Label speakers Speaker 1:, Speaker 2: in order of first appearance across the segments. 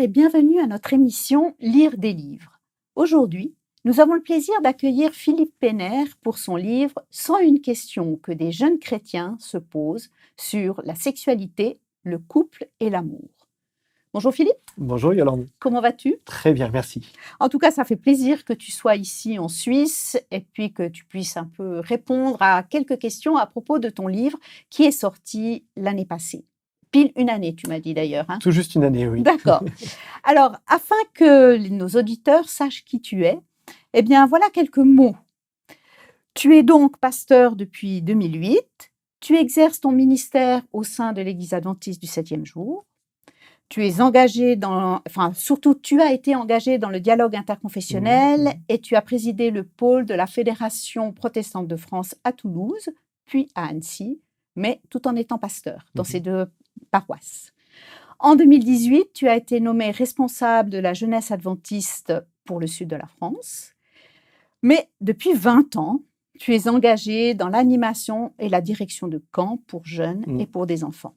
Speaker 1: et bienvenue à notre émission Lire des livres. Aujourd'hui, nous avons le plaisir d'accueillir Philippe Pénère pour son livre « 101 questions que des jeunes chrétiens se posent sur la sexualité, le couple et l'amour ». Bonjour Philippe.
Speaker 2: Bonjour Yolande.
Speaker 1: Comment vas-tu?
Speaker 2: Très bien, merci.
Speaker 1: En tout cas, ça fait plaisir que tu sois ici en Suisse et puis que tu puisses un peu répondre à quelques questions à propos de ton livre qui est sorti l'année passée. Pile une année, tu m'as dit d'ailleurs. Hein?
Speaker 2: Tout juste une année, oui.
Speaker 1: D'accord. Alors, afin que nos auditeurs sachent qui tu es, eh bien, voilà quelques mots. Tu es donc pasteur depuis 2008. Tu exerces ton ministère au sein de l'Église adventiste du 7e jour. Tu es engagé tu as été engagé dans le dialogue interconfessionnel et tu as présidé le pôle de la Fédération protestante de France à Toulouse, puis à Annecy, mais tout en étant pasteur dans ces deux paroisses. En 2018, tu as été nommé responsable de la jeunesse adventiste pour le sud de la France. Mais depuis 20 ans, tu es engagé dans l'animation et la direction de camps pour jeunes et pour des enfants.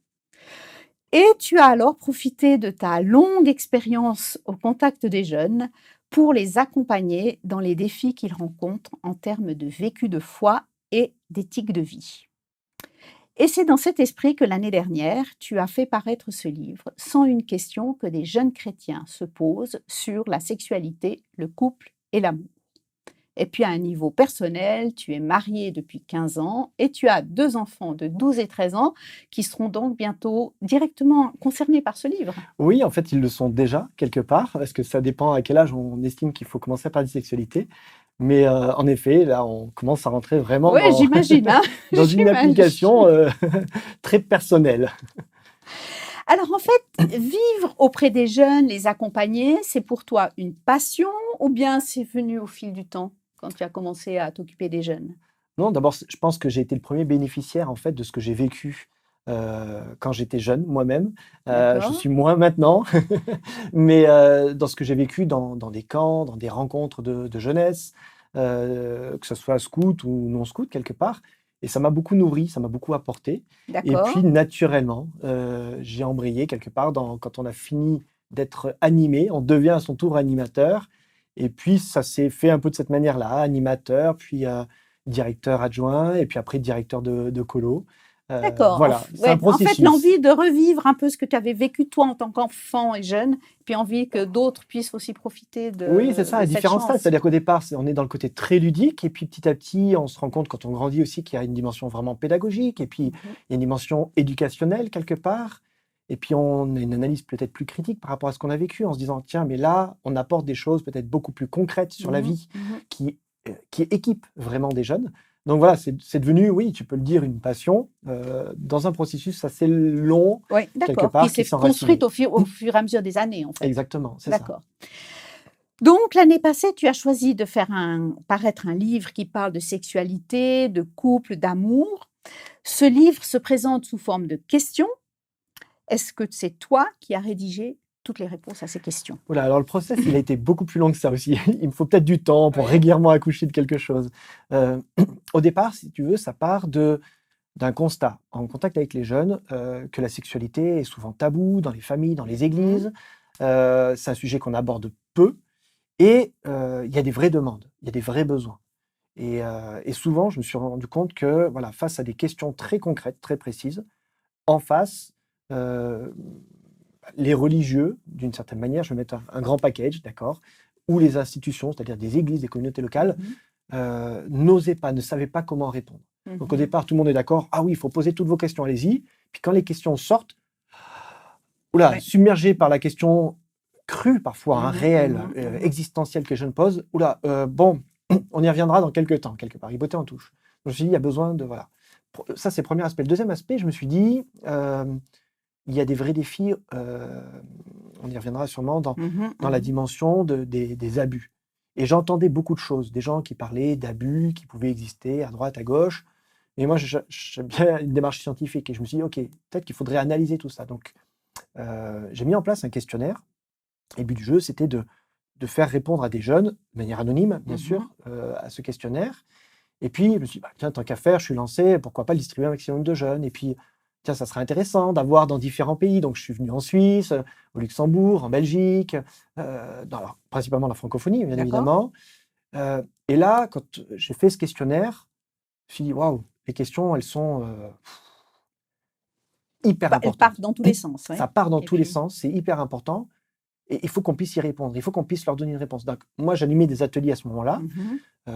Speaker 1: Et tu as alors profité de ta longue expérience au contact des jeunes pour les accompagner dans les défis qu'ils rencontrent en termes de vécu de foi et d'éthique de vie. Et c'est dans cet esprit que l'année dernière, tu as fait paraître ce livre, 101 questions que des jeunes chrétiens se posent sur la sexualité, le couple et l'amour. Et puis à un niveau personnel, tu es marié depuis 15 ans et tu as 2 enfants de 12 et 13 ans qui seront donc bientôt directement concernés par ce livre.
Speaker 2: Oui, en fait, ils le sont déjà quelque part, parce que ça dépend à quel âge on estime qu'il faut commencer à parler de sexualité. Mais en effet, là, on commence à rentrer vraiment
Speaker 1: j'imagine, hein.
Speaker 2: dans une application très personnelle.
Speaker 1: Alors en fait, vivre auprès des jeunes, les accompagner, c'est pour toi une passion ou bien c'est venu au fil du temps quand tu as commencé à t'occuper des jeunes?
Speaker 2: Non, d'abord, je pense que j'ai été le premier bénéficiaire en fait de ce que j'ai vécu quand j'étais jeune moi-même. Je suis moins maintenant, mais dans ce que j'ai vécu dans des camps, dans des rencontres de jeunesse, que ce soit scout ou non scout quelque part. Et ça m'a beaucoup nourri, ça m'a beaucoup apporté. Et puis naturellement, j'ai embrayé quelque part quand on a fini d'être animé, on devient à son tour animateur. Et puis ça s'est fait un peu de cette manière-là, animateur, puis directeur adjoint, et puis après directeur de colo.
Speaker 1: D'accord.
Speaker 2: Voilà, c'est un processus.
Speaker 1: En fait, l'envie de revivre un peu ce que tu avais vécu toi en tant qu'enfant et jeune, puis envie que d'autres puissent aussi profiter de
Speaker 2: Oui, c'est ça, à différents stades.
Speaker 1: chance.
Speaker 2: C'est-à-dire qu'au départ, on est dans le côté très ludique, et puis petit à petit, on se rend compte quand on grandit aussi qu'il y a une dimension vraiment pédagogique, et puis il y a une dimension éducationnelle quelque part. Et puis on a une analyse peut-être plus critique par rapport à ce qu'on a vécu, en se disant, tiens, mais là, on apporte des choses peut-être beaucoup plus concrètes sur la vie qui équipent vraiment des jeunes. Donc voilà, c'est devenu, oui, tu peux le dire, une passion dans un processus assez long, quelque part,
Speaker 1: qui s'est construite au fur et à mesure des années, en fait.
Speaker 2: Exactement, c'est ça.
Speaker 1: D'accord. Donc, l'année passée, tu as choisi de faire paraître un livre qui parle de sexualité, de couple, d'amour. Ce livre se présente sous forme de questions. Est-ce que c'est toi qui as rédigé toutes les réponses à ces questions?
Speaker 2: Oula, alors le process, il a été beaucoup plus long que ça aussi. Il me faut peut-être du temps pour régulièrement accoucher de quelque chose. Au départ, si tu veux, ça part d'un constat, en contact avec les jeunes, que la sexualité est souvent taboue dans les familles, dans les églises. C'est un sujet qu'on aborde peu. Et il y a des vraies demandes, il y a des vrais besoins. Et souvent, je me suis rendu compte que voilà, face à des questions très concrètes, très précises, en face, les religieux, d'une certaine manière, je vais mettre un grand package, d'accord, ou les institutions, c'est-à-dire des églises, des communautés locales, n'osaient pas, ne savaient pas comment répondre. Donc au départ, tout le monde est d'accord, ah oui, il faut poser toutes vos questions, allez-y. Puis quand les questions sortent, submergés par la question crue, parfois réelle, existentielle que les jeunes posent, bon, on y reviendra dans quelques temps, quelque part, il bottait en touche. Je me suis dit, il y a besoin de, voilà. Ça, c'est le premier aspect. Le deuxième aspect, je me suis dit, il y a des vrais défis, on y reviendra sûrement, dans la dimension des abus. Et j'entendais beaucoup de choses, des gens qui parlaient d'abus qui pouvaient exister à droite, à gauche. Mais moi, j'aime bien une démarche scientifique. Et je me suis dit, OK, peut-être qu'il faudrait analyser tout ça. Donc, j'ai mis en place un questionnaire. Et le but du jeu, c'était de faire répondre à des jeunes, de manière anonyme, bien sûr, à ce questionnaire. Et puis, je me suis dit, tiens, tant qu'à faire, je suis lancé, pourquoi pas le distribuer à un maximum de jeunes. Et puis, tiens, ça serait intéressant d'avoir dans différents pays. Donc, je suis venu en Suisse, au Luxembourg, en Belgique, alors, principalement la francophonie, bien
Speaker 1: D'accord.
Speaker 2: évidemment. Et là, quand j'ai fait ce questionnaire, je me suis dit, waouh, les questions, elles sont hyper
Speaker 1: Elles
Speaker 2: importantes.
Speaker 1: partent dans tous les sens.
Speaker 2: Ça
Speaker 1: Ouais.
Speaker 2: part dans
Speaker 1: Et
Speaker 2: tous les
Speaker 1: puis,
Speaker 2: sens, c'est hyper important. Et il faut qu'on puisse y répondre, il faut qu'on puisse leur donner une réponse. Donc, moi, j'animais des ateliers à ce moment-là.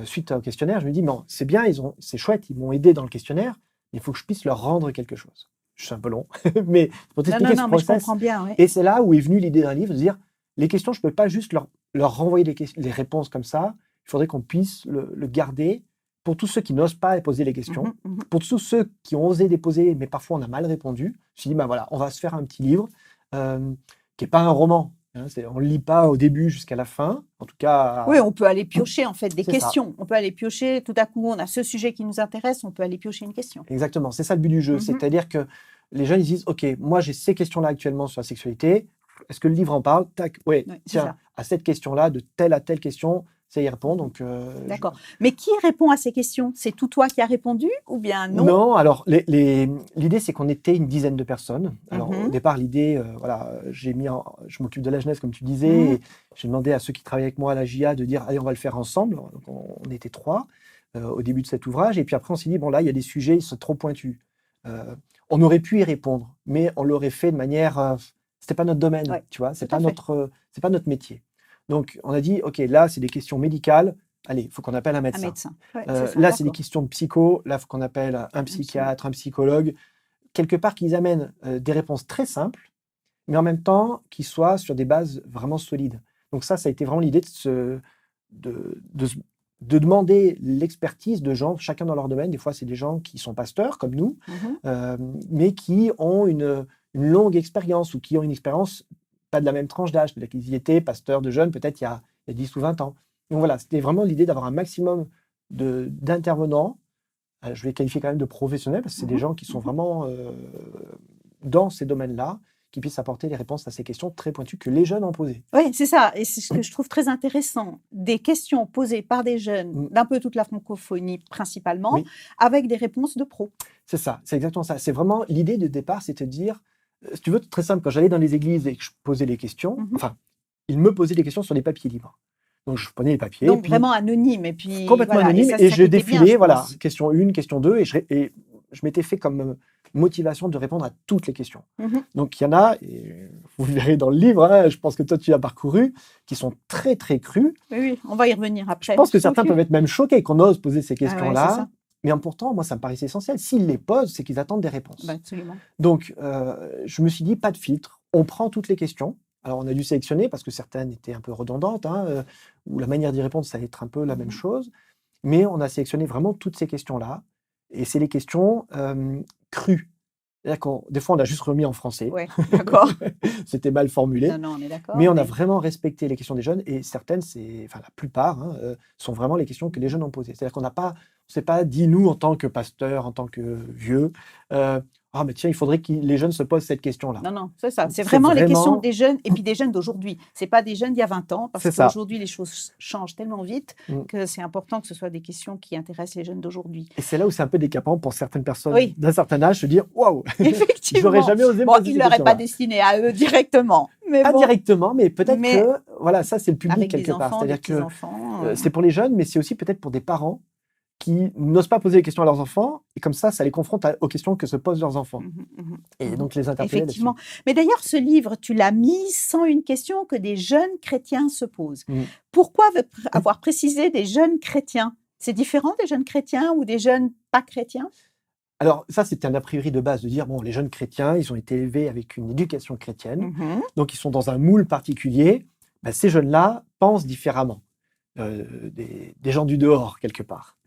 Speaker 2: Suite au questionnaire, je me dis, non, c'est bien, c'est chouette, ils m'ont aidé dans le questionnaire, mais il faut que je puisse leur rendre quelque chose. Je suis un peu long, mais pour
Speaker 1: non,
Speaker 2: t'expliquer ce
Speaker 1: mais je
Speaker 2: process.
Speaker 1: comprends bien. Ouais.
Speaker 2: Et c'est là où est venue l'idée d'un livre, de dire, les questions, je ne peux pas juste leur renvoyer les réponses comme ça, il faudrait qu'on puisse le garder pour tous ceux qui n'osent pas poser les questions, pour tous ceux qui ont osé les poser, mais parfois on a mal répondu. Je me suis dit, ben voilà, on va se faire un petit livre qui n'est pas un roman. Hein, on ne lit pas au début jusqu'à la fin, en tout cas.
Speaker 1: Oui, on peut aller piocher en fait des
Speaker 2: C'est ça.
Speaker 1: questions. On peut aller piocher, tout à coup, on a ce sujet qui nous intéresse, on peut aller piocher une question.
Speaker 2: Exactement, c'est ça le but du jeu. C'est-à-dire que les jeunes ils disent, OK, moi j'ai ces questions-là actuellement sur la sexualité, est-ce que le livre en parle? Tac, ouais,
Speaker 1: Oui, c'est
Speaker 2: tiens,
Speaker 1: ça.
Speaker 2: à cette question-là, de telle à telle question, ça y répond. Donc,
Speaker 1: D'accord. Mais qui répond à ces questions? C'est tout toi qui as répondu ou bien non?
Speaker 2: Non, alors l'idée c'est qu'on était une dizaine de personnes. Alors au départ l'idée, voilà, je m'occupe de la jeunesse comme tu disais, et j'ai demandé à ceux qui travaillent avec moi à la JA de dire allez on va le faire ensemble. Donc on était 3 au début de cet ouvrage, et puis après on s'est dit bon là il y a des sujets ils sont trop pointus. On aurait pu y répondre, mais on l'aurait fait de manière, c'était pas notre domaine,
Speaker 1: Ouais,
Speaker 2: tu vois, c'est
Speaker 1: tout à
Speaker 2: pas notre métier. Donc on a dit ok là c'est des questions médicales. Allez, il faut qu'on appelle un
Speaker 1: Un
Speaker 2: médecin.
Speaker 1: médecin. Ouais, c'est ça,
Speaker 2: Là, c'est des
Speaker 1: d'accord.
Speaker 2: questions de psycho. Là, il faut qu'on appelle un psychiatre, un psychologue. Quelque part, qu'ils amènent des réponses très simples, mais en même temps, qui soient sur des bases vraiment solides. Donc ça a été vraiment l'idée de demander l'expertise de gens, chacun dans leur domaine. Des fois, c'est des gens qui sont pasteurs, comme nous, mais qui ont une longue expérience ou qui ont une expérience pas de la même tranche d'âge. Peut-être qu'ils y étaient pasteurs de jeunes, peut-être il y a 10 ou 20 ans. Donc voilà, c'était vraiment l'idée d'avoir un maximum d'intervenants. Je vais qualifier quand même de professionnels, parce que c'est des gens qui sont vraiment dans ces domaines-là, qui puissent apporter les réponses à ces questions très pointues que les jeunes ont posées.
Speaker 1: Oui, c'est ça. Et c'est ce que je trouve très intéressant. Des questions posées par des jeunes d'un peu toute la francophonie principalement, avec des réponses de pros.
Speaker 2: C'est ça, c'est exactement ça. C'est vraiment l'idée de départ, c'est de dire, si tu veux, très simple, quand j'allais dans les églises et que je posais les questions, enfin, ils me posaient des questions sur les papiers libres. Donc, je prenais les papiers.
Speaker 1: Donc, vraiment anonyme. Et puis,
Speaker 2: complètement
Speaker 1: voilà,
Speaker 2: anonyme.
Speaker 1: ça,
Speaker 2: Et
Speaker 1: ça
Speaker 2: je
Speaker 1: qui était
Speaker 2: défilais,
Speaker 1: bien, je
Speaker 2: voilà,
Speaker 1: pense.
Speaker 2: question 1, question 2. Et je m'étais fait comme motivation de répondre à toutes les questions. Donc, il y en a, et vous verrez dans le livre, hein, je pense que toi, tu l'as parcouru, qui sont très, très crus.
Speaker 1: Oui, on va y revenir après.
Speaker 2: Je pense que certains peuvent être même choqués qu'on ose poser ces questions-là.
Speaker 1: c'est ça.
Speaker 2: Mais pourtant, moi, ça me paraissait essentiel. S'ils les posent, c'est qu'ils attendent des réponses.
Speaker 1: Bah, absolument.
Speaker 2: Donc, je me suis dit, pas de filtre. On prend toutes les questions. Alors, on a dû sélectionner parce que certaines étaient un peu redondantes, hein, ou la manière d'y répondre, ça allait être un peu la même chose. Mais on a sélectionné vraiment toutes ces questions-là. Et c'est les questions crues. C'est-à-dire des fois, on a juste remis en français.
Speaker 1: Oui, d'accord.
Speaker 2: C'était mal formulé.
Speaker 1: Non, on est d'accord.
Speaker 2: Mais on a vraiment respecté les questions des jeunes. Et certaines, enfin la plupart, hein, sont vraiment les questions que les jeunes ont posées. C'est-à-dire qu'on ne s'est pas dit, nous, en tant que pasteurs, en tant que vieux, ah, mais tiens, il faudrait que les jeunes se posent cette question-là.
Speaker 1: Non, c'est ça. C'est vraiment les questions des jeunes et puis des jeunes d'aujourd'hui. Ce n'est pas des jeunes d'il y a 20 ans, parce qu'aujourd'hui, les choses changent tellement vite que c'est important que ce soit des questions qui intéressent les jeunes d'aujourd'hui.
Speaker 2: Et c'est là où c'est un peu décapant pour certaines personnes d'un certain âge, se dire waouh,
Speaker 1: effectivement.
Speaker 2: J'aurais jamais osé me poser
Speaker 1: il ne leur est pas destiné à eux directement. Mais
Speaker 2: pas directement, mais peut-être que voilà, ça c'est le public quelque part. C'est-à-dire que c'est pour les jeunes, mais c'est aussi peut-être pour des parents qui n'osent pas poser les questions à leurs enfants, et comme ça les confronte aux questions que se posent leurs enfants. Et donc les interpeller.
Speaker 1: Effectivement. Mais d'ailleurs, ce livre, tu l'as mis sans une question que des jeunes chrétiens se posent. Pourquoi avoir précisé des jeunes chrétiens? C'est différent des jeunes chrétiens ou des jeunes pas chrétiens?
Speaker 2: Alors ça, c'était un a priori de base, de dire, bon, les jeunes chrétiens, ils ont été élevés avec une éducation chrétienne, donc ils sont dans un moule particulier. Ben, ces jeunes-là pensent différemment des gens du dehors, quelque part.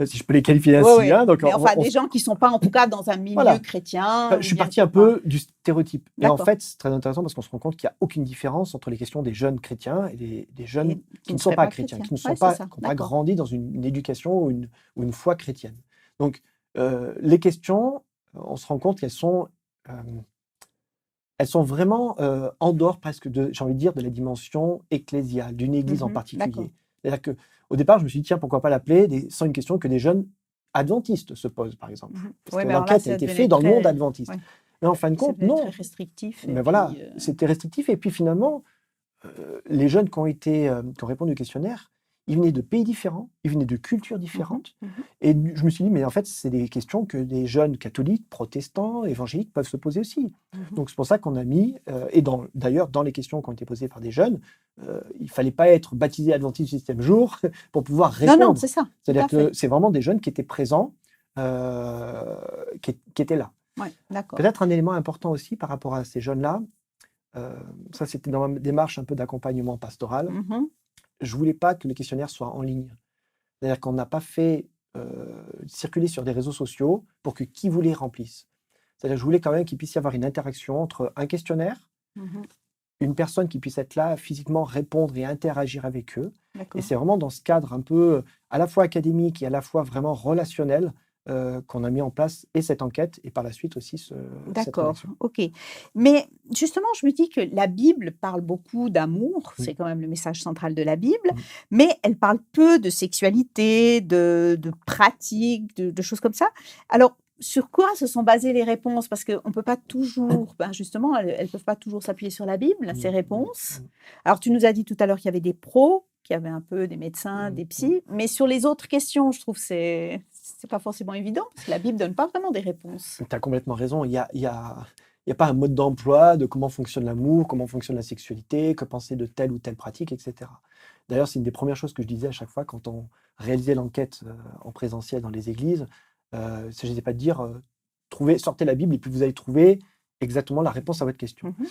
Speaker 2: Si je peux les qualifier ainsi. Hein, donc
Speaker 1: mais enfin, des gens qui ne sont pas, en tout cas, dans un milieu chrétien.
Speaker 2: Je suis parti un peu du stéréotype. Et en fait, c'est très intéressant parce qu'on se rend compte qu'il n'y a aucune différence entre les questions des jeunes chrétiens et des jeunes qui ne sont pas chrétiens, qui n'ont pas grandi dans une éducation ou une foi chrétienne. Donc, les questions, on se rend compte qu'elles sont vraiment en dehors presque j'ai envie de dire, de la dimension ecclésiale, d'une église en particulier. C'est-à-dire qu'au départ, je me suis dit, tiens, pourquoi pas l'appeler sans une question que des jeunes adventiste se pose, par exemple.
Speaker 1: Mhm.
Speaker 2: Parce
Speaker 1: Oui,
Speaker 2: que
Speaker 1: mais alors là,
Speaker 2: l'enquête a
Speaker 1: ça
Speaker 2: été
Speaker 1: devenait
Speaker 2: faite dans le monde
Speaker 1: très,
Speaker 2: adventiste.
Speaker 1: ouais,
Speaker 2: Mais en fin de
Speaker 1: ça
Speaker 2: compte,
Speaker 1: devenait très
Speaker 2: non.
Speaker 1: restrictif. Et
Speaker 2: Mais voilà,
Speaker 1: puis,
Speaker 2: c'était restrictif. Et puis finalement, les jeunes qui ont répondu au questionnaire, ils venaient de pays différents, ils venaient de cultures différentes.
Speaker 1: mhm.
Speaker 2: Et je me suis dit, mais en fait, c'est des questions que des jeunes catholiques, protestants, évangéliques peuvent se poser aussi.
Speaker 1: Mhm.
Speaker 2: Donc c'est pour ça qu'on a mis, et d'ailleurs dans les questions qui ont été posées par des jeunes, il ne fallait pas être baptisé adventiste du septième jour pour pouvoir
Speaker 1: Non, non,
Speaker 2: répondre.
Speaker 1: c'est ça, tout
Speaker 2: C'est-à-dire
Speaker 1: à
Speaker 2: que
Speaker 1: fait.
Speaker 2: c'est vraiment des jeunes qui étaient présents, qui étaient là.
Speaker 1: Ouais, d'accord.
Speaker 2: Peut-être un élément important aussi par rapport à ces jeunes-là, ça c'était dans ma démarche un peu d'accompagnement pastoral,
Speaker 1: Mhm.
Speaker 2: je voulais pas que le questionnaire soit en ligne. C'est-à-dire qu'on n'a pas fait circuler sur des réseaux sociaux pour que qui voulait remplisse. C'est-à-dire que je voulais quand même qu'il puisse y avoir une interaction entre un questionnaire,
Speaker 1: Mhm.
Speaker 2: une personne qui puisse être là physiquement, répondre et interagir avec eux. Et
Speaker 1: D'accord.
Speaker 2: c'est vraiment dans ce cadre un peu à la fois académique et à la fois vraiment relationnel qu'on a mis en place et cette enquête et par la suite aussi cette
Speaker 1: D'accord,
Speaker 2: rédaction.
Speaker 1: ok. Mais justement, je me dis que la Bible parle beaucoup d'amour,
Speaker 2: Oui.
Speaker 1: c'est quand même le message central de la Bible,
Speaker 2: Mm.
Speaker 1: mais elle parle peu de sexualité, de pratiques, de choses comme ça. Alors, sur quoi se sont basées les réponses? Parce qu'on ne peut pas toujours, ben justement, elles ne peuvent pas toujours s'appuyer sur la Bible, ces
Speaker 2: Mm,
Speaker 1: réponses.
Speaker 2: mm,
Speaker 1: Alors, tu nous as dit tout à l'heure qu'il y avait des pros, qu'il y avait un peu des médecins,
Speaker 2: mm,
Speaker 1: des
Speaker 2: mm.
Speaker 1: psys, mais sur les autres questions, je trouve que c'est pas forcément évident, parce que la Bible donne pas vraiment des réponses.
Speaker 2: Tu as complètement raison. Il y a pas un mode d'emploi de comment fonctionne l'amour, comment fonctionne la sexualité, que penser de telle ou telle pratique, etc. D'ailleurs, c'est une des premières choses que je disais à chaque fois quand on réalisait l'enquête en présentiel dans les églises. Il ne s'agissait pas de dire sortez la Bible et puis vous allez trouver exactement la réponse à votre question.
Speaker 1: Mhm.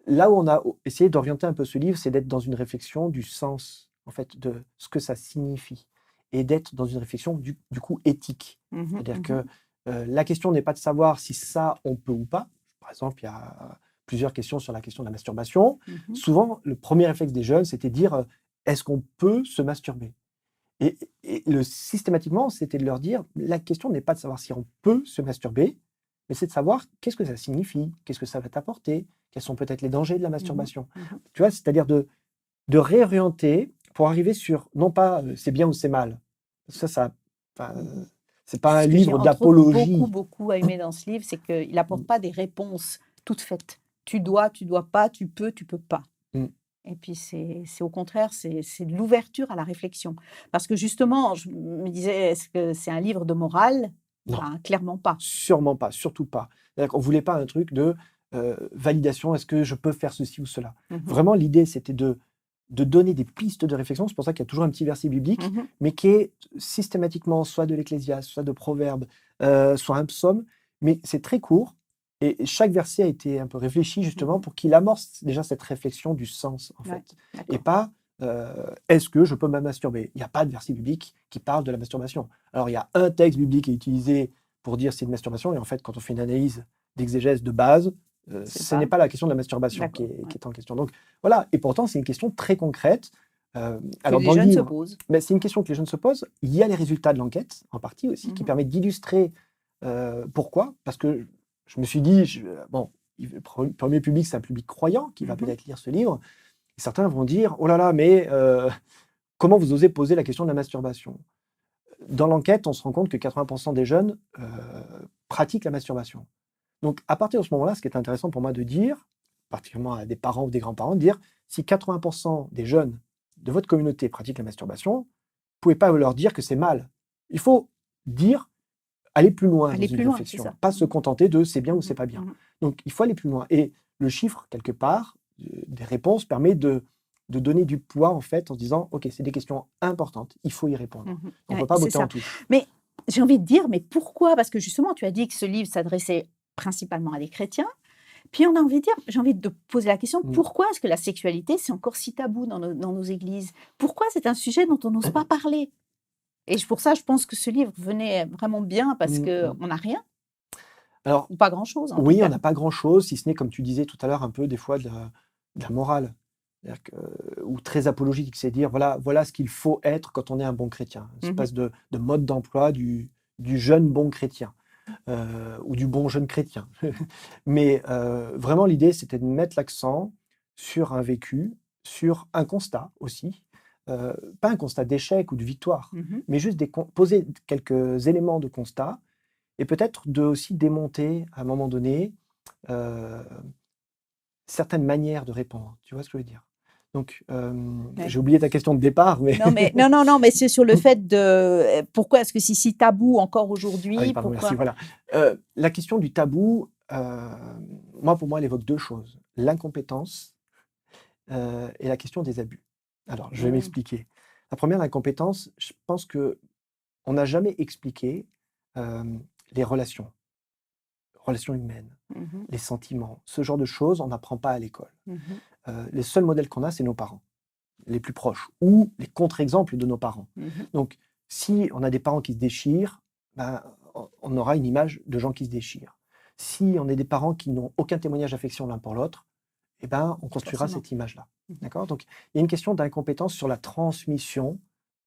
Speaker 2: Là où on a essayé d'orienter un peu ce livre, c'est d'être dans une réflexion du sens, en fait, de ce que ça signifie, et d'être dans une réflexion du coup éthique.
Speaker 1: Mhm,
Speaker 2: C'est-à-dire
Speaker 1: mhm.
Speaker 2: que la question n'est pas de savoir si ça, on peut ou pas. Par exemple, il y a plusieurs questions sur la question de la masturbation.
Speaker 1: Mhm.
Speaker 2: Souvent, le premier réflexe des jeunes, c'était de dire est-ce qu'on peut se masturber et systématiquement, c'était de leur dire la question n'est pas de savoir si on peut se masturber, mais c'est de savoir qu'est-ce que ça signifie, qu'est-ce que ça va t'apporter, quels sont peut-être les dangers de la masturbation.
Speaker 1: Mhm.
Speaker 2: Tu vois, c'est-à-dire de réorienter pour arriver sur, non pas c'est bien ou c'est mal. Enfin,
Speaker 1: Mhm.
Speaker 2: c'est pas un
Speaker 1: Ce que j'ai
Speaker 2: livre
Speaker 1: entre autres beaucoup,
Speaker 2: d'apologie.
Speaker 1: beaucoup aimé dans ce livre, c'est qu'il n'apporte
Speaker 2: Mm,
Speaker 1: pas des réponses toutes faites. Tu dois pas, tu peux pas.
Speaker 2: mm.
Speaker 1: Et puis c'est au contraire, c'est de l'ouverture à la réflexion. Parce que justement, je me disais, est-ce que c'est un livre de morale?
Speaker 2: Non,
Speaker 1: Ben, clairement pas.
Speaker 2: sûrement pas, surtout pas. C'est-à-dire qu'on voulait pas un truc de validation, est-ce que je peux faire ceci ou cela.
Speaker 1: Mhm.
Speaker 2: Vraiment, l'idée, c'était de donner des pistes de réflexion. C'est pour ça qu'il y a toujours un petit verset biblique,
Speaker 1: Mhm.
Speaker 2: mais qui est systématiquement soit de l'Ecclésiaste, soit de Proverbes, soit un psaume. Mais c'est très court. Et chaque verset a été un peu réfléchi justement
Speaker 1: Mhm.
Speaker 2: pour qu'il amorce déjà cette réflexion du sens, en
Speaker 1: Ouais,
Speaker 2: fait. Et
Speaker 1: d'accord.
Speaker 2: pas est-ce que je peux me masturber? Il n'y a pas de verset biblique qui parle de la masturbation. Alors, il y a un texte biblique qui est utilisé pour dire c'est une masturbation. Et en fait, quand on fait une analyse d'exégèse de base,
Speaker 1: C'est
Speaker 2: ce n'est
Speaker 1: pas.
Speaker 2: pas la question de la masturbation qui
Speaker 1: D'accord.
Speaker 2: est,
Speaker 1: Ouais.
Speaker 2: qui est en question. Donc, voilà, et pourtant, c'est une question très concrète.
Speaker 1: Que
Speaker 2: Alors,
Speaker 1: les
Speaker 2: dans le
Speaker 1: jeunes se
Speaker 2: livre,
Speaker 1: posent.
Speaker 2: ben, c'est une question que les jeunes se posent. Il y a les résultats de l'enquête, en partie aussi, qui
Speaker 1: Mhm.
Speaker 2: permettent d'illustrer pourquoi. Parce que je me suis dit, bon, le premier public, c'est un public croyant qui va
Speaker 1: Mhm.
Speaker 2: peut-être lire ce livre. Et certains vont dire, oh là là, mais comment vous osez poser la question de la masturbation? Dans l'enquête, on se rend compte que 80% des jeunes pratiquent la masturbation. Donc, à partir de ce moment-là, ce qui est intéressant pour moi de dire, particulièrement à des parents ou des grands-parents, de dire si 80% des jeunes de votre communauté pratiquent la masturbation, vous ne pouvez pas leur dire que c'est mal. Il faut dire, aller plus loin dans
Speaker 1: Aller
Speaker 2: une
Speaker 1: plus loin, c'est
Speaker 2: réflexion,
Speaker 1: ça.
Speaker 2: pas se
Speaker 1: Mhm.
Speaker 2: contenter de c'est bien ou c'est
Speaker 1: Mhm.
Speaker 2: pas bien.
Speaker 1: Mhm.
Speaker 2: Donc, il faut aller plus loin. Et le chiffre, quelque part, des réponses permet de donner du poids, en fait, en se disant, OK, c'est des questions importantes, il faut y répondre.
Speaker 1: Mhm.
Speaker 2: On ne
Speaker 1: Ouais,
Speaker 2: peut pas
Speaker 1: c'est
Speaker 2: botter en
Speaker 1: ça.
Speaker 2: touche.
Speaker 1: Mais j'ai envie de dire, mais pourquoi? Parce que justement, tu as dit que ce livre s'adressait principalement à des chrétiens. Puis on a envie de dire, j'ai envie de poser la question,
Speaker 2: Mm.
Speaker 1: pourquoi est-ce que la sexualité, c'est encore si tabou dans nos églises? Pourquoi c'est un sujet dont on n'ose pas parler? Et pour ça, je pense que ce livre venait vraiment bien parce
Speaker 2: Mm,
Speaker 1: qu'on
Speaker 2: mm.
Speaker 1: n'a rien,
Speaker 2: Alors,
Speaker 1: ou pas grand-chose en tout
Speaker 2: oui, on
Speaker 1: cas.
Speaker 2: n'a pas grand-chose, si ce n'est, comme tu disais tout à l'heure, un peu des fois de la morale. C'est-à-dire ou très apologique, c'est dire voilà ce qu'il faut être quand on est un bon chrétien. Une
Speaker 1: Mhm.
Speaker 2: espèce de mode d'emploi du jeune bon chrétien, ou du bon jeune chrétien. Mais vraiment, l'idée, c'était de mettre l'accent sur un vécu, sur un constat aussi, pas un constat d'échec ou de victoire,
Speaker 1: Mhm.
Speaker 2: mais juste poser quelques éléments de constat et peut-être de aussi démonter à un moment donné euh, certaines manières de répondre. Tu vois ce que je veux dire? Donc,
Speaker 1: Ouais.
Speaker 2: j'ai oublié ta question de départ, mais
Speaker 1: Non, mais non, mais c'est sur le fait de pourquoi est-ce que c'est si tabou encore
Speaker 2: ah oui,
Speaker 1: aujourd'hui?
Speaker 2: pardon, merci.
Speaker 1: Pourquoi?
Speaker 2: Voilà. La question du tabou, moi, pour moi, elle évoque deux choses: l'incompétence et la question des abus. Alors, je vais
Speaker 1: Mm.
Speaker 2: m'expliquer. La première, l'incompétence, je pense que on n'a jamais expliqué les relations humaines,
Speaker 1: Mhm.
Speaker 2: les sentiments, ce genre de choses, on n'apprend pas à l'école.
Speaker 1: Mhm.
Speaker 2: Les seuls modèles qu'on a, c'est nos parents, les plus proches, ou les contre-exemples de nos parents.
Speaker 1: Mhm.
Speaker 2: Donc, si on a des parents qui se déchirent, ben, on aura une image de gens qui se déchirent. Si on a des parents qui n'ont aucun témoignage d'affection l'un pour l'autre, eh ben, on construira
Speaker 1: Forcément.
Speaker 2: cette image-là.
Speaker 1: Mhm.
Speaker 2: D'accord? Donc, il y a une question d'incompétence sur la transmission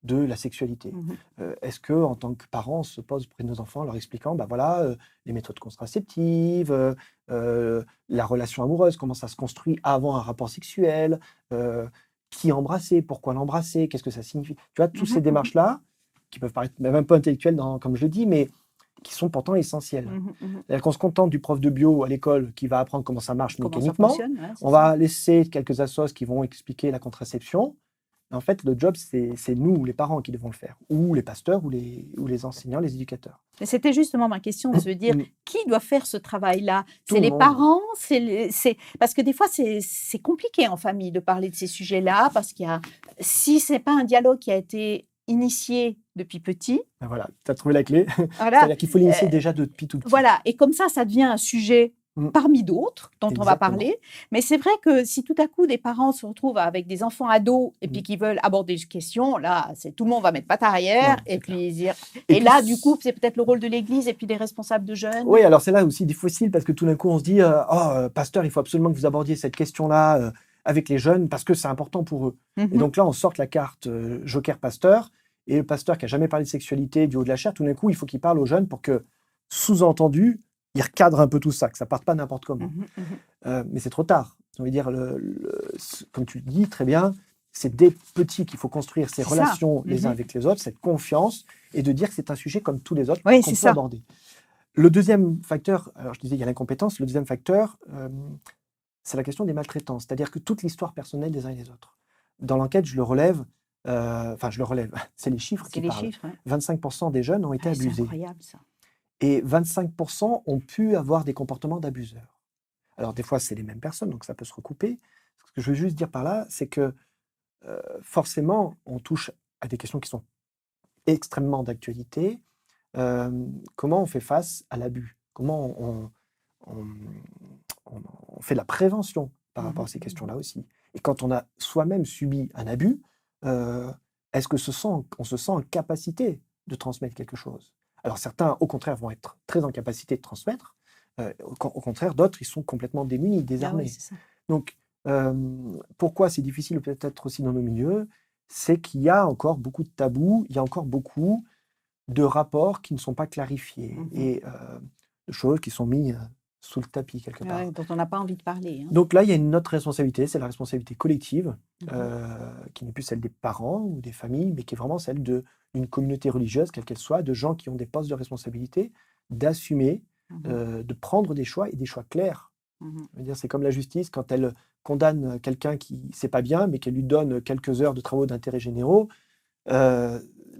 Speaker 2: de la sexualité.
Speaker 1: Mhm.
Speaker 2: Est-ce que, en tant que parents, on se pose auprès de nos enfants en leur expliquant, bah voilà, les méthodes contraceptives, la relation amoureuse, comment ça se construit avant un rapport sexuel, qui embrasser, pourquoi l'embrasser, qu'est-ce que ça signifie? Tu vois, toutes
Speaker 1: Mhm.
Speaker 2: ces
Speaker 1: Mhm.
Speaker 2: démarches-là, qui peuvent paraître même un peu intellectuelles, comme je le dis, mais qui sont pourtant essentielles.
Speaker 1: Mhm. Mhm.
Speaker 2: C'est-à-dire qu'on se contente du prof de bio à l'école qui va apprendre comment ça marche
Speaker 1: Comment ça
Speaker 2: mécaniquement.
Speaker 1: fonctionne? Ouais, c'est
Speaker 2: On
Speaker 1: ça.
Speaker 2: va laisser quelques assos qui vont expliquer la contraception. En fait, le job, c'est nous, les parents, qui devons le faire, ou les pasteurs, ou les enseignants, les éducateurs.
Speaker 1: Mais c'était justement ma question de se dire qui doit faire ce travail-là?
Speaker 2: Tout
Speaker 1: C'est
Speaker 2: le
Speaker 1: les
Speaker 2: monde.
Speaker 1: parents? Parce que des fois, c'est compliqué en famille de parler de ces sujets-là, parce qu'il y a, si ce n'est pas un dialogue qui a été initié depuis petit,
Speaker 2: Ben voilà, tu as trouvé la clé.
Speaker 1: voilà,
Speaker 2: C'est-à-dire qu'il faut l'initier déjà depuis tout petit.
Speaker 1: voilà, et comme ça devient un sujet
Speaker 2: Mm.
Speaker 1: parmi d'autres dont on va
Speaker 2: Exactement.
Speaker 1: parler. Mais c'est vrai que si tout à coup des parents se retrouvent avec des enfants ados et puis qui veulent aborder une question, là, c'est tout le monde va mettre patte arrière
Speaker 2: Non,
Speaker 1: et
Speaker 2: c'est clair.
Speaker 1: puis dire.
Speaker 2: Et
Speaker 1: Et
Speaker 2: puis,
Speaker 1: là, du coup, c'est peut-être le rôle de l'Église et puis des responsables de jeunes.
Speaker 2: oui, alors c'est là aussi difficile parce que tout d'un coup, on se dit, pasteur, il faut absolument que vous abordiez cette question-là avec les jeunes parce que c'est important pour eux. Et
Speaker 1: Mhm.
Speaker 2: donc là, on sort la carte Joker pasteur, et le pasteur qui a jamais parlé de sexualité du haut de la chair, tout d'un coup, il faut qu'il parle aux jeunes pour que, sous-entendu, il recadre un peu tout ça, que ça parte pas n'importe comment.
Speaker 1: Mhm. Mhm.
Speaker 2: Mais c'est trop tard. On veut dire, comme tu le dis très bien, c'est des petits qu'il faut construire ces
Speaker 1: C'est ça.
Speaker 2: relations les uns
Speaker 1: Mhm.
Speaker 2: avec les autres, cette confiance, et de dire que c'est un sujet comme tous les autres
Speaker 1: Oui,
Speaker 2: qu'on
Speaker 1: c'est
Speaker 2: peut
Speaker 1: ça.
Speaker 2: aborder. Le deuxième facteur, alors je disais, il y a l'incompétence, le deuxième facteur, c'est la question des maltraitances, c'est-à-dire que toute l'histoire personnelle des uns et des autres. Dans l'enquête, je le relève, c'est les chiffres
Speaker 1: C'est
Speaker 2: qui
Speaker 1: les
Speaker 2: parlent.
Speaker 1: chiffres. Hein.
Speaker 2: 25% des jeunes ont été
Speaker 1: Ah, c'est
Speaker 2: abusés.
Speaker 1: incroyable ça.
Speaker 2: Et 25% ont pu avoir des comportements d'abuseurs. Alors des fois, c'est les mêmes personnes, donc ça peut se recouper. Ce que je veux juste dire par là, c'est que forcément, on touche à des questions qui sont extrêmement d'actualité. Comment on fait face à l'abus? Comment on, on fait de la prévention par rapport à ces questions-là aussi? Et quand on a soi-même subi un abus, est-ce que on se sent en capacité de transmettre quelque chose? Alors certains, au contraire, vont être très en capacité de transmettre. Au contraire, d'autres, ils sont complètement démunis,
Speaker 1: Ah oui,
Speaker 2: désarmés.
Speaker 1: c'est ça.
Speaker 2: Donc, pourquoi c'est difficile peut-être aussi dans nos milieux? C'est qu'il y a encore beaucoup de tabous, il y a encore beaucoup de rapports qui ne sont pas clarifiés
Speaker 1: Mhm.
Speaker 2: et de choses qui sont mises sous le tapis quelque part.
Speaker 1: Ouais, dont on n'a pas envie de parler. Hein.
Speaker 2: Donc là, il y a une autre responsabilité, c'est la responsabilité collective,
Speaker 1: Mhm.
Speaker 2: qui n'est plus celle des parents ou des familles, mais qui est vraiment celle d'une communauté religieuse, quelle qu'elle soit, de gens qui ont des postes de responsabilité, d'assumer,
Speaker 1: Mhm.
Speaker 2: de prendre des choix et des choix clairs.
Speaker 1: Mhm.
Speaker 2: Je veux dire, c'est comme la justice, quand elle condamne quelqu'un qui ne sait pas bien, mais qu'elle lui donne quelques heures de travaux d'intérêt généraux,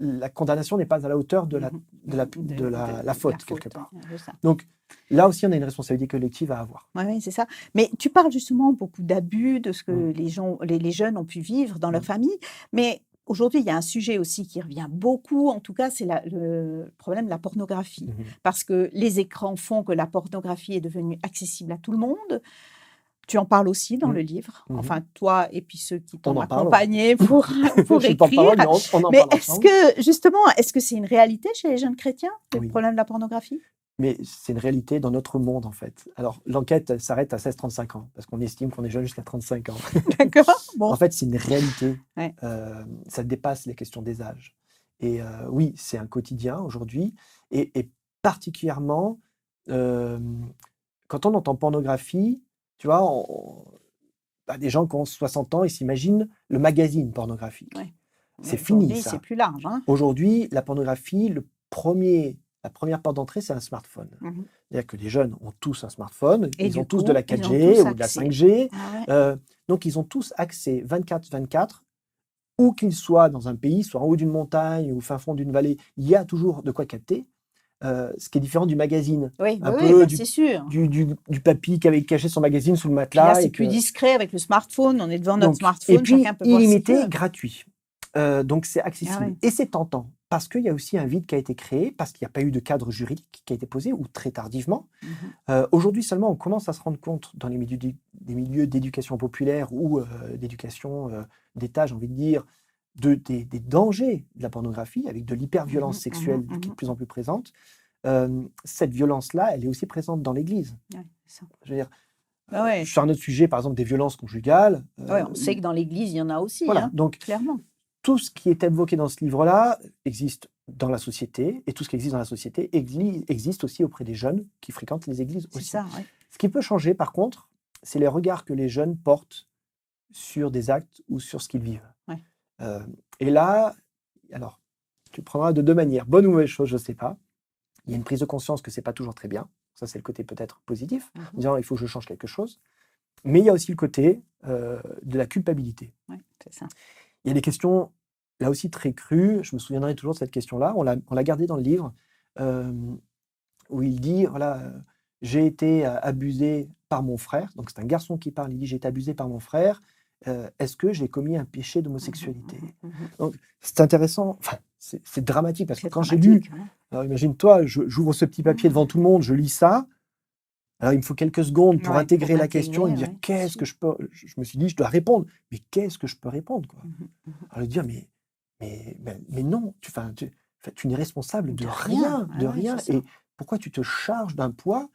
Speaker 2: la condamnation n'est pas à la hauteur de la,
Speaker 1: Mhm.
Speaker 2: de la, de la faute, quelque part.
Speaker 1: Ouais, c'est ça.
Speaker 2: Donc là aussi, on a une responsabilité collective à avoir.
Speaker 1: Oui, c'est ça. Mais tu parles justement beaucoup d'abus, de ce que
Speaker 2: Mm.
Speaker 1: les jeunes ont pu vivre dans leur
Speaker 2: Mm.
Speaker 1: famille. Mais aujourd'hui, il y a un sujet aussi qui revient beaucoup, en tout cas, c'est le problème de la pornographie.
Speaker 2: Mhm.
Speaker 1: Parce que les écrans font que la pornographie est devenue accessible à tout le monde. Tu en parles aussi dans
Speaker 2: Mm.
Speaker 1: le livre,
Speaker 2: Mhm.
Speaker 1: enfin toi et puis ceux qui
Speaker 2: On
Speaker 1: t'ont
Speaker 2: en parle, ouais.
Speaker 1: accompagné pour
Speaker 2: Je suis le
Speaker 1: écrire.
Speaker 2: porte-parole, mais on en
Speaker 1: Mais
Speaker 2: parle
Speaker 1: est-ce
Speaker 2: ensemble.
Speaker 1: que justement, est-ce que c'est une réalité chez les jeunes chrétiens, le
Speaker 2: Oui.
Speaker 1: problème de la pornographie?
Speaker 2: Mais c'est une réalité dans notre monde, en fait. Alors, l'enquête elle s'arrête à 16-35 ans, parce qu'on estime qu'on est jeune jusqu'à 35 ans.
Speaker 1: D'accord. Bon.
Speaker 2: En fait, c'est une réalité.
Speaker 1: Ouais.
Speaker 2: Ça dépasse les questions des âges. Et oui, c'est un quotidien aujourd'hui. Et particulièrement, euh, quand on entend pornographie, tu vois, des gens qui ont 60 ans, ils s'imaginent le magazine pornographique.
Speaker 1: Ouais.
Speaker 2: C'est fini,
Speaker 1: Aujourd'hui,
Speaker 2: ça.
Speaker 1: c'est plus large, hein.
Speaker 2: Aujourd'hui, la pornographie, la première porte d'entrée, c'est un smartphone. C'est-à-dire que les jeunes ont tous un smartphone,
Speaker 1: Et
Speaker 2: ils
Speaker 1: du
Speaker 2: ont tous
Speaker 1: coup,
Speaker 2: de la
Speaker 1: ils ont
Speaker 2: 4G
Speaker 1: tous
Speaker 2: ou de la
Speaker 1: accès.
Speaker 2: 5G.
Speaker 1: Ah ouais.
Speaker 2: Donc, ils ont tous accès 24/24, où qu'ils soient dans un pays, soit en haut d'une montagne ou au fin fond d'une vallée, il y a toujours de quoi capter. Ce qui est différent du magazine.
Speaker 1: Oui,
Speaker 2: Un
Speaker 1: oui,
Speaker 2: peu
Speaker 1: bah,
Speaker 2: du,
Speaker 1: c'est sûr.
Speaker 2: du papy qui avait caché son magazine sous le
Speaker 1: Puis là,
Speaker 2: matelas.
Speaker 1: c'est plus discret avec le smartphone. On est devant notre
Speaker 2: Et
Speaker 1: smartphone,
Speaker 2: puis,
Speaker 1: chacun peut voir ce qu'il
Speaker 2: illimité,
Speaker 1: veut.
Speaker 2: gratuit. Donc, c'est accessible.
Speaker 1: Ah ouais.
Speaker 2: Et c'est tentant, parce qu'il y a aussi un vide qui a été créé, parce qu'il n'y a pas eu de cadre juridique qui a été posé, ou très tardivement. Aujourd'hui seulement, on commence à se rendre compte dans les des milieux d'éducation populaire ou d'éducation d'État, j'ai envie de dire, des dangers de la pornographie, avec de l'hyperviolence sexuelle qui est de plus en plus présente. Cette violence-là, elle est aussi présente dans l'Église.
Speaker 1: Ouais, c'est ça.
Speaker 2: Je veux dire,
Speaker 1: Ah ouais.
Speaker 2: sur un autre sujet, par exemple, des violences conjugales.
Speaker 1: Ouais, on sait que dans l'Église, il y en a aussi,
Speaker 2: Voilà,
Speaker 1: hein,
Speaker 2: donc
Speaker 1: clairement.
Speaker 2: tout ce qui est évoqué dans ce livre-là existe dans la société, et tout ce qui existe dans la société existe aussi auprès des jeunes qui fréquentent les églises
Speaker 1: C'est
Speaker 2: aussi.
Speaker 1: ça, ouais.
Speaker 2: Ce qui peut changer, par contre, c'est les regards que les jeunes portent sur des actes ou sur ce qu'ils vivent.
Speaker 1: Ouais.
Speaker 2: Et là, alors, tu le prendras de deux manières. Bonne ou mauvaise chose, je ne sais pas. Il y a une prise de conscience que ce n'est pas toujours très bien. Ça, c'est le côté peut-être positif, en disant il faut que je change quelque chose. Mais il y a aussi le côté de la culpabilité.
Speaker 1: Ouais, c'est ça.
Speaker 2: Il y a des questions, là aussi, très crues. Je me souviendrai toujours de cette question-là. On l'a gardée dans le livre, où il dit, voilà, j'ai été abusé par mon frère. Donc, c'est un garçon qui parle. Il dit, j'ai été abusé par mon frère. Est-ce que j'ai commis un péché d'homosexualité? Donc, c'est intéressant. Enfin, c'est dramatique, parce que quand j'ai lu...
Speaker 1: hein.
Speaker 2: Alors, imagine-toi, j'ouvre ce petit papier devant tout le monde, je lis ça. Alors, il me faut quelques secondes pour
Speaker 1: Ouais,
Speaker 2: intégrer
Speaker 1: pour
Speaker 2: la question et me dire
Speaker 1: ouais,
Speaker 2: qu'est-ce
Speaker 1: sûr.
Speaker 2: que je peux. Je me suis dit, je dois répondre. Mais qu'est-ce que je peux répondre, quoi? Alors, lui dire, mais non, tu n'es responsable de rien,
Speaker 1: Ah
Speaker 2: de
Speaker 1: ouais,
Speaker 2: rien.
Speaker 1: c'est ça.
Speaker 2: Et pourquoi tu te charges d'un poids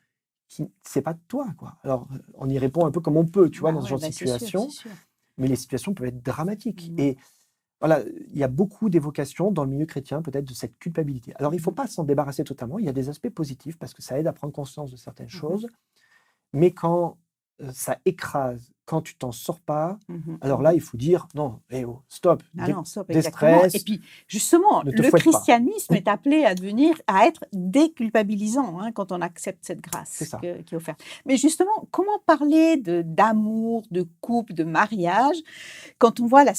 Speaker 2: qui c'est pas de toi, quoi? Alors, on y répond un peu comme on peut, tu vois,
Speaker 1: Bah
Speaker 2: dans ce
Speaker 1: ouais,
Speaker 2: genre de
Speaker 1: bah, c'est sûr,
Speaker 2: situation.
Speaker 1: c'est sûr.
Speaker 2: Mais les situations peuvent être dramatiques.
Speaker 1: Mhm.
Speaker 2: Et voilà, il y a beaucoup d'évocations dans le milieu chrétien, peut-être, de cette culpabilité. Alors, il ne faut pas s'en débarrasser totalement. Il y a des aspects positifs, parce que ça aide à prendre conscience de certaines choses. Mais quand ça écrase, quand tu t'en sors pas, alors là, il faut dire non, oh, stop,
Speaker 1: Ah non, stop, exactement.
Speaker 2: déstresse.
Speaker 1: Et puis, justement,
Speaker 2: ne te
Speaker 1: le
Speaker 2: fouette pas.
Speaker 1: christianisme est appelé à être déculpabilisant, hein, quand on accepte cette
Speaker 2: C'est
Speaker 1: grâce
Speaker 2: ça.
Speaker 1: qui est offerte. Mais justement, comment parler d'amour, de couple, de mariage, quand on voit la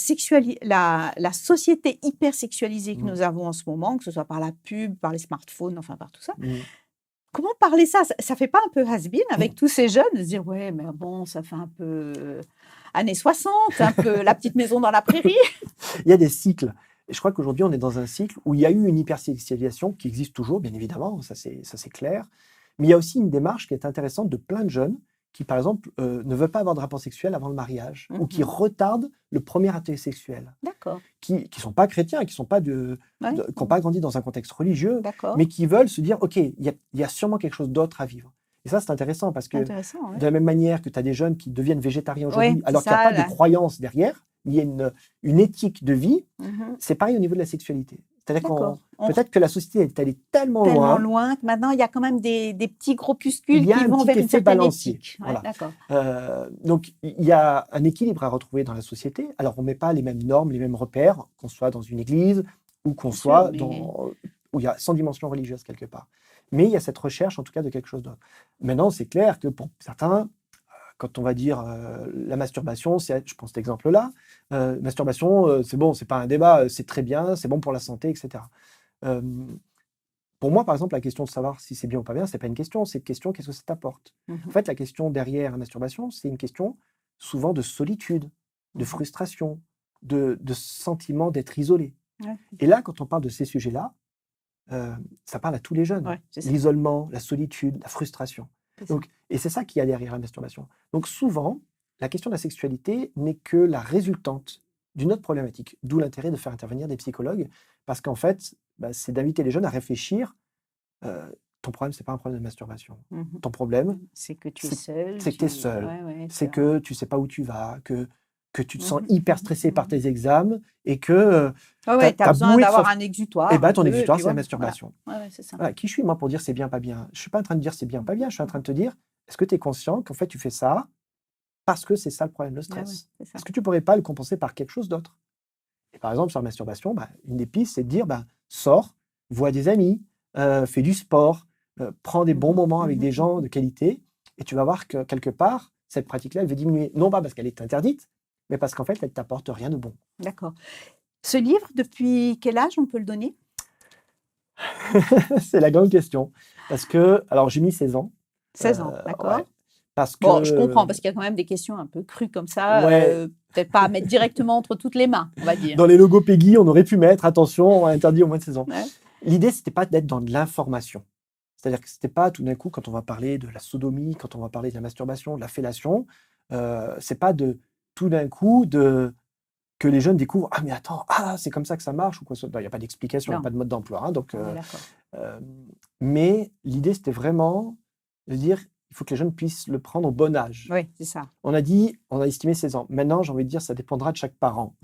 Speaker 1: société hyper sexualisée que nous avons en ce moment, que ce soit par la pub, par les smartphones, enfin par tout ça. Comment parler ça? Ça fait pas un peu has-been avec tous ces jeunes de se dire ouais, mais bon, ça fait un peu années 60, un peu la petite maison dans la prairie.
Speaker 2: Il y a des cycles. Et je crois qu'aujourd'hui, on est dans un cycle où il y a eu une hypersexualisation qui existe toujours, bien évidemment, ça c'est clair. Mais il y a aussi une démarche qui est intéressante de plein de jeunes qui, par exemple, ne veulent pas avoir de rapport sexuel avant le mariage, ou qui retardent le premier acte sexuel.
Speaker 1: D'accord.
Speaker 2: Qui ne sont pas chrétiens, qui n'ont pas grandi dans un contexte religieux, mais qui veulent se dire, OK, il y a sûrement quelque chose d'autre à vivre. Et ça, c'est intéressant, parce que de la même manière que tu as des jeunes qui deviennent végétariens aujourd'hui, alors qu'il n'y a pas de croyance derrière, il y a une éthique de vie, c'est pareil au niveau de la sexualité. C'est-à-dire peut-être que la société est allée tellement
Speaker 1: loin que maintenant, il y a quand même des petits groupuscules qui vont vers une certaine éthique.
Speaker 2: Voilà. Donc, il y a un équilibre à retrouver dans la société. Alors, on ne met pas les mêmes normes, les mêmes repères, qu'on soit dans une église ou qu'on soit où il y a 100 dimensions religieuses quelque part. Mais il y a cette recherche, en tout cas, de quelque chose d'autre. Maintenant, c'est clair que pour certains, quand on va dire la masturbation, je prends cet exemple-là, masturbation, c'est bon, c'est pas un débat, c'est très bien, c'est bon pour la santé, etc. Pour moi, par exemple, la question de savoir si c'est bien ou pas bien, c'est pas une question, c'est une question qu'est-ce que ça t'apporte. En fait, la question derrière la masturbation, c'est une question souvent de solitude, de frustration, de sentiment d'être isolé. Et là, quand on parle de ces sujets-là, ça parle à tous les jeunes. L'isolement, la solitude, la frustration. Et c'est ça qu'il y a derrière la masturbation. Donc souvent, la question de la sexualité n'est que la résultante d'une autre problématique, d'où l'intérêt de faire intervenir des psychologues, parce qu'en fait, c'est d'inviter les jeunes à réfléchir. Ton problème, c'est pas un problème de masturbation. Ton problème,
Speaker 1: c'est que tu es seul.
Speaker 2: C'est que tu es seul. C'est que tu sais pas où tu vas, que tu te sens hyper stressé par tes examens et que
Speaker 1: tu as besoin d'avoir un exutoire.
Speaker 2: Et ton exutoire, c'est la masturbation.
Speaker 1: C'est ça.
Speaker 2: Voilà, qui je suis, moi, pour dire c'est bien, pas bien? Je suis pas en train de dire c'est bien, pas bien. Je suis en train de te dire, est-ce que tu es conscient qu'en fait, tu fais ça parce que c'est ça le problème, le stress? Est-ce que tu pourrais pas le compenser par quelque chose d'autre? Et par exemple, sur la masturbation, une des pistes, c'est de dire, sors, vois des amis, fais du sport, prends des bons moments avec des gens de qualité, et tu vas voir que quelque part, cette pratique-là, elle va diminuer. Non pas parce qu'elle est interdite, mais parce qu'en fait, elle ne t'apporte rien de bon.
Speaker 1: D'accord. Ce livre, depuis quel âge on peut le donner?
Speaker 2: C'est la grande question. Parce que, alors j'ai mis 16 ans.
Speaker 1: 16 ans, d'accord.
Speaker 2: Ouais, parce que,
Speaker 1: Bon, je comprends, parce qu'il y a quand même des questions un peu crues comme ça,
Speaker 2: ouais,
Speaker 1: peut-être pas à mettre directement entre toutes les mains, on va dire.
Speaker 2: dans les logos Peggy, on aurait pu mettre, attention, interdit au moins de 16 ans.
Speaker 1: Ouais.
Speaker 2: L'idée, c'était pas d'être dans de l'information. C'est-à-dire que c'était pas tout d'un coup, quand on va parler de la sodomie, quand on va parler de la masturbation, de la fellation, c'est pas de tout d'un coup que les jeunes découvrent, ah mais attends, c'est comme ça que ça marche ou quoi. Il n'y a pas d'explication, il n'y a
Speaker 1: Non.
Speaker 2: pas de mode d'emploi. Hein, donc,
Speaker 1: On est d'accord.
Speaker 2: mais l'idée, c'était vraiment de dire, il faut que les jeunes puissent le prendre au bon âge.
Speaker 1: Oui, c'est ça.
Speaker 2: On a estimé 16 ans. Maintenant, j'ai envie de dire, ça dépendra de chaque parent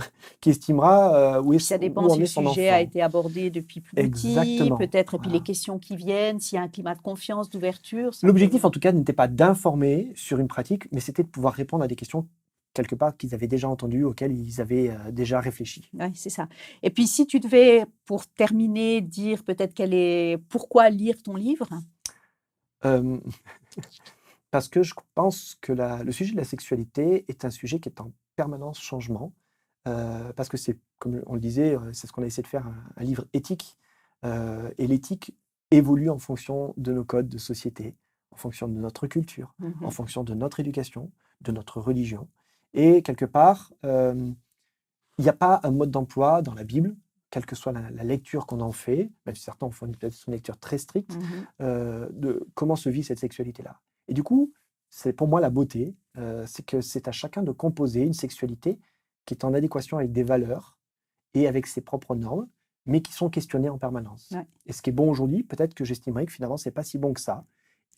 Speaker 2: qui estimera où
Speaker 1: Ça dépend
Speaker 2: en
Speaker 1: si
Speaker 2: est
Speaker 1: le
Speaker 2: son
Speaker 1: sujet a
Speaker 2: enfant.
Speaker 1: été abordé depuis plus petit,
Speaker 2: Exactement.
Speaker 1: peut-être, et puis
Speaker 2: Voilà.
Speaker 1: les questions qui viennent, s'il y a un climat de confiance, d'ouverture.
Speaker 2: L'objectif, en tout cas, n'était pas d'informer sur une pratique, mais c'était de pouvoir répondre à des questions quelque part qu'ils avaient déjà entendues, auxquelles ils avaient déjà réfléchi.
Speaker 1: Oui, c'est ça. Et puis, si tu devais, pour terminer, dire peut-être pourquoi lire ton livre?
Speaker 2: Euh, Parce que je pense que le sujet de la sexualité est un sujet qui est en permanence changement. Parce que c'est, comme on le disait, c'est ce qu'on a essayé de faire, un livre éthique. Et l'éthique évolue en fonction de nos codes de société, en fonction de notre culture, en fonction de notre éducation, de notre religion. Et quelque part, il n'y a pas un mode d'emploi dans la Bible, quelle que soit la lecture qu'on en fait, même si certains en font peut-être une lecture très stricte, de comment se vit cette sexualité-là. Et du coup, c'est pour moi la beauté, c'est que c'est à chacun de composer une sexualité qui est en adéquation avec des valeurs et avec ses propres normes, mais qui sont questionnées en permanence.
Speaker 1: Ouais.
Speaker 2: Et ce qui est bon aujourd'hui, peut-être que j'estimerais que finalement, c'est pas si bon que ça.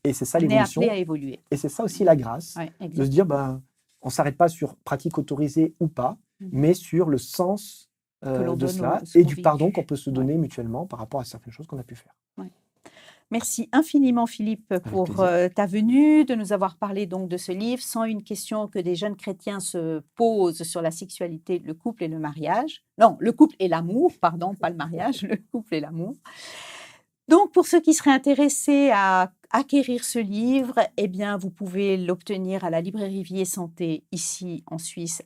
Speaker 2: Et c'est ça
Speaker 1: On est
Speaker 2: l'évolution.
Speaker 1: appelé à évoluer.
Speaker 2: Et c'est ça aussi la grâce,
Speaker 1: Ouais,
Speaker 2: de se dire, on ne s'arrête pas sur pratique autorisée ou pas, mais sur le sens de cela et du pardon qu'on peut se donner mutuellement par rapport à certaines choses qu'on a pu faire.
Speaker 1: Ouais. Merci infiniment, Philippe, pour ta venue, de nous avoir parlé donc de ce livre, Sans une question que des jeunes chrétiens se posent sur la sexualité, le couple et le mariage. Non, le couple et l'amour, pardon, pas le mariage, le couple et l'amour. Donc, pour ceux qui seraient intéressés à acquérir ce livre, eh bien, vous pouvez l'obtenir à la librairie Vie et Santé, ici en Suisse,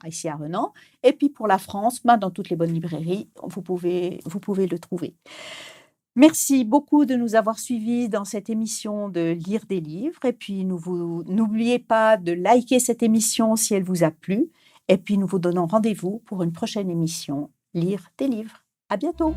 Speaker 1: ici à Renan. Et puis pour la France, dans toutes les bonnes librairies, vous pouvez le trouver. Merci beaucoup de nous avoir suivis dans cette émission de Lire des livres. Et puis, n'oubliez pas de liker cette émission si elle vous a plu. Et puis, nous vous donnons rendez-vous pour une prochaine émission, Lire des livres. À bientôt.